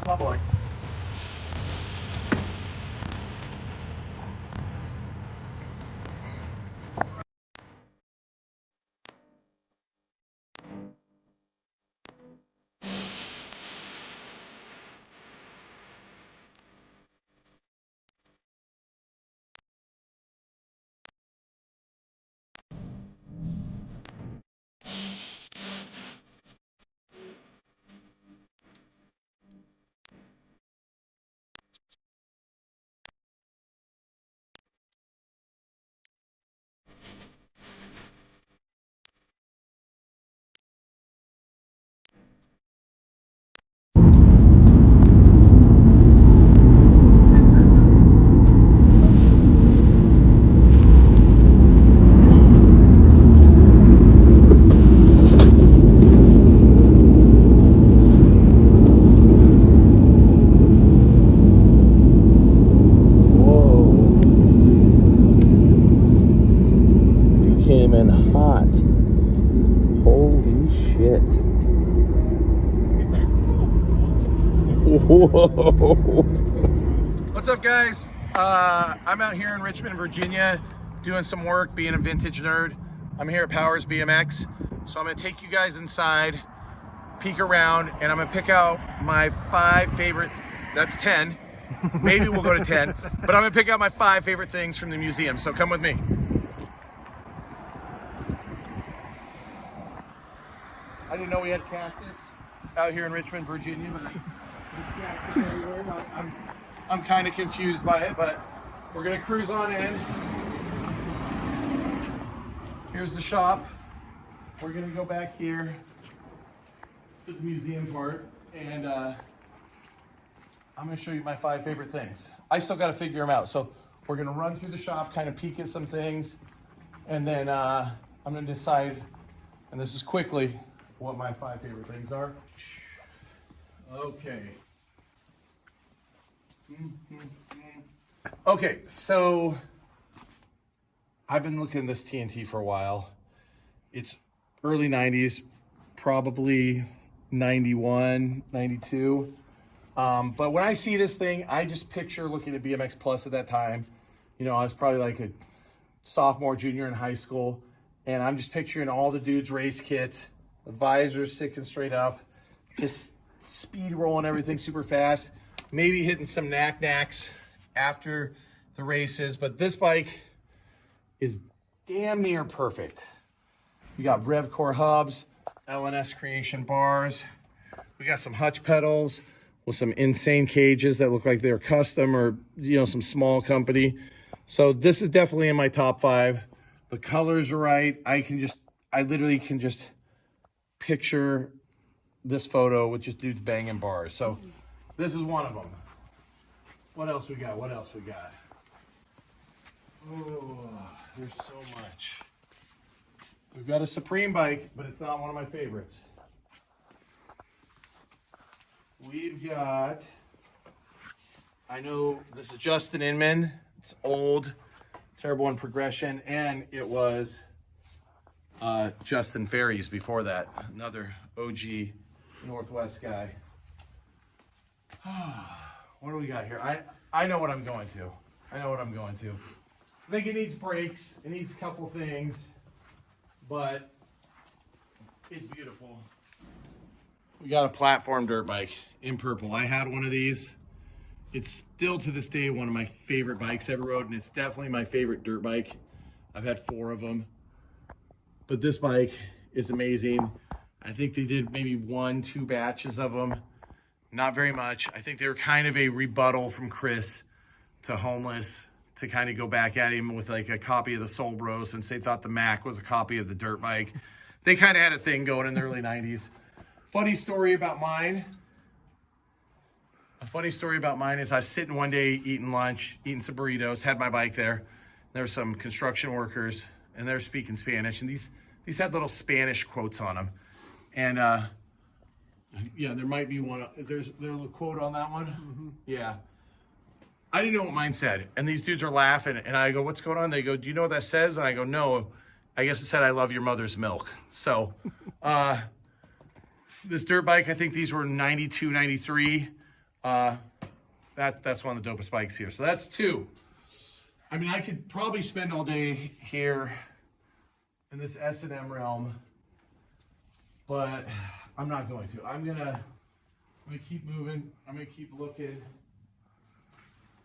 Come on, boy. Came in hot. Holy shit. Whoa. What's up, guys? I'm out here in Richmond, Virginia, doing some work, being a vintage nerd. I'm here at Powers BMX. So I'm gonna take you guys inside, peek around, and I'm gonna pick out my 5 favorite, that's 10. Maybe we'll go to 10, but I'm gonna pick out my 5 favorite things from the museum. So come with me. I didn't know we had cactus out here in Richmond, Virginia, but there's cactus everywhere. I'm kind of confused by it, but we're gonna cruise on in. Here's the shop. We're gonna go back here to the museum part, and I'm gonna show you my 5 favorite things. I still gotta figure them out, so we're gonna run through the shop, kind of peek at some things, and then I'm gonna decide, and this is quickly, what my 5 favorite things are. Okay. Okay, so I've been looking at this TNT for a while. It's early 90s, probably 91, 92. But when I see this thing, I just picture looking at BMX Plus at that time. You know, I was probably like a sophomore, junior in high school, and I'm just picturing all the dudes' race kits, the visors sticking straight up, just speed rolling everything super fast, maybe hitting some knack-knacks after the races. But this bike is damn near perfect. We got RevCore hubs, LNS Creation bars. We got some hutch pedals with some insane cages that look like they're custom or, you know, some small company. So this is definitely in my top 5. The colors are right. I literally can just picture this photo with just dudes banging bars. So this is one of them. What else we got? What else we got? Oh, there's so much. We've got a Supreme bike, but it's not one of my favorites. We've got, I know this is Justin Inman. It's old, terrible in progression, and it was Justin Ferries before that, another OG Northwest guy. What do we got here? I know what I'm going to. I think it needs brakes. It needs a couple things, but it's beautiful. We got a platform dirt bike in purple. I had one of these. It's still to this day one of my favorite bikes ever rode, and it's definitely my favorite dirt bike. I've had 4 of them. But this bike is amazing. I think they did maybe 1-2 batches of them. Not very much. I think they were kind of a rebuttal from Chris to Homeless to kind of go back at him with like a copy of the Soul Bro, since they thought the Mac was a copy of the dirt bike. They kind of had a thing going in the early 90s. Funny story about mine. A funny story about mine is I was sitting one day eating lunch, eating some burritos, had my bike there. There were some construction workers, and they're speaking Spanish, and these had little Spanish quotes on them. And yeah, there might be one. Is there a little quote on that one? Mm-hmm. Yeah. I didn't know what mine said, and these dudes are laughing, and I go, "What's going on?" They go, "Do you know what that says?" And I go, "No, I guess it said I love your mother's milk." So, this dirt bike, I think these were 92, 93. That's one of the dopest bikes here. So that's 2. I mean, I could probably spend all day here in this S&M realm, but I'm not going to. I'm gonna keep moving. I'm gonna keep looking.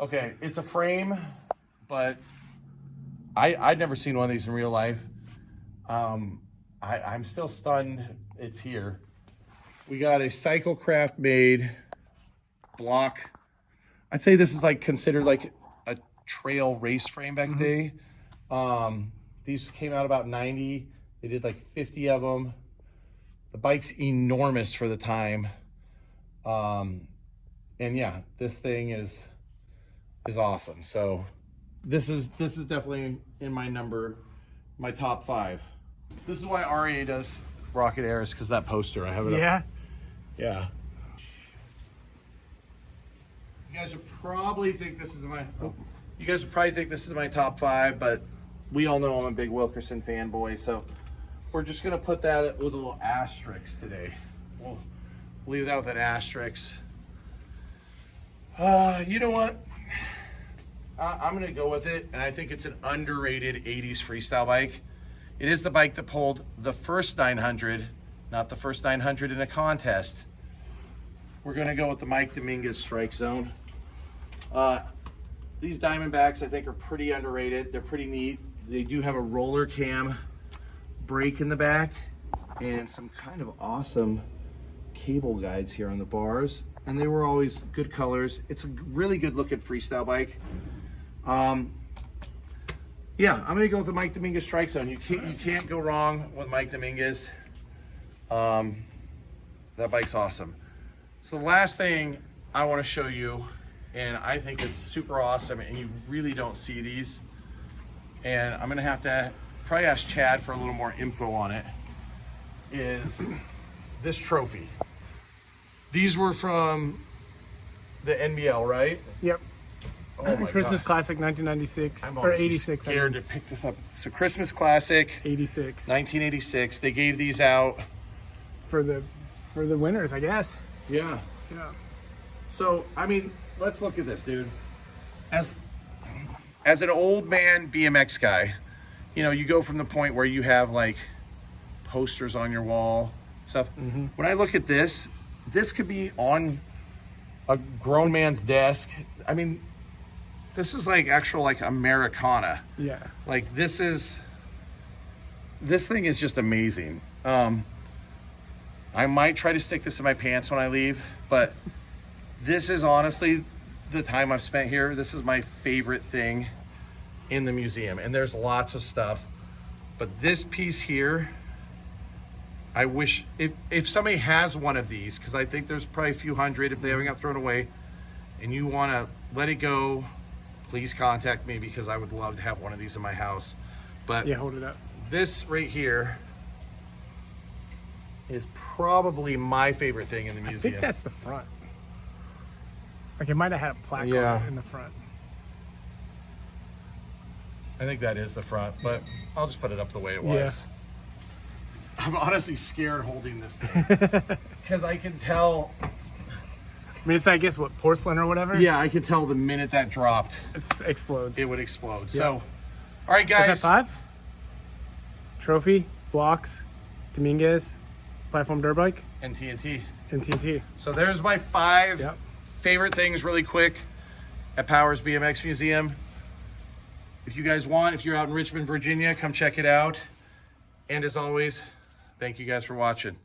Okay, it's a frame, but I'd never seen one of these in real life. I'm still stunned it's here. We got a Cyclecraft made block. I'd say this is like considered like a trail race frame back day. These came out about 90. They did like 50 of them. The bike's enormous for the time. And yeah, this thing is awesome. So this is definitely in my top 5. This is why REA does Rocket Airs, because that poster I have it up. Yeah. You guys would probably think this is my top 5, but we all know I'm a big Wilkerson fanboy, so we're just gonna put that with a little asterisk today. We'll leave that with an asterisk. You know what? I'm gonna go with it, and I think it's an underrated 80s freestyle bike. It is the bike that pulled the first 900, not the first 900 in a contest. We're gonna go with the Mike Dominguez Strike Zone. These Diamondbacks I think are pretty underrated. They're pretty neat. They do have a roller cam brake in the back and some kind of awesome cable guides here on the bars. And they were always good colors. It's a really good looking freestyle bike. Yeah, I'm gonna go with the Mike Dominguez Strike Zone. You can't go wrong with Mike Dominguez. That bike's awesome. So the last thing I want to show you, and I think it's super awesome, and you really don't see these, and I'm gonna have to probably ask Chad for a little more info on it, is this trophy. These were from the NBL, right? Yep. Oh my Christmas God. Classic 1996 I'm or honestly 86. scared to pick this up. So Christmas Classic 86 1986. They gave these out for the winners, I guess. Yeah. Yeah. So I mean, let's look at this, dude. As an old man BMX guy, you know, you go from the point where you have like posters on your wall, stuff. When I look at this could be on a grown man's desk. I mean, this is like actual like Americana. Yeah. Like this thing is just amazing. I might try to stick this in my pants when I leave, but this is honestly the time I've spent here. This is my favorite thing in the museum, and there's lots of stuff, but this piece here, I wish if somebody has one of these, because I think there's probably a few hundred if they haven't got thrown away, and you want to let it go, please contact me, because I would love to have one of these in my house. But Yeah, hold it up. this right here is probably my favorite thing in the I museum. think that's the front. Like it might have had a plaque Yeah. on it in the front. I think that is the front, but I'll just put it up the way it was. Yeah. I'm honestly scared holding this thing because I can tell. I mean, it's I guess what, porcelain or whatever. Yeah, I could tell the minute that dropped, It explodes. it would explode. Yeah. So, all right, guys. Is that 5? Trophy, blocks, Dominguez, platform dirt bike, And TNT. and TNT. So there's my 5 Yep. favorite things really quick at Powers BMX Museum. If you guys want, if you're out in Richmond, Virginia, come check it out. And as always, thank you guys for watching.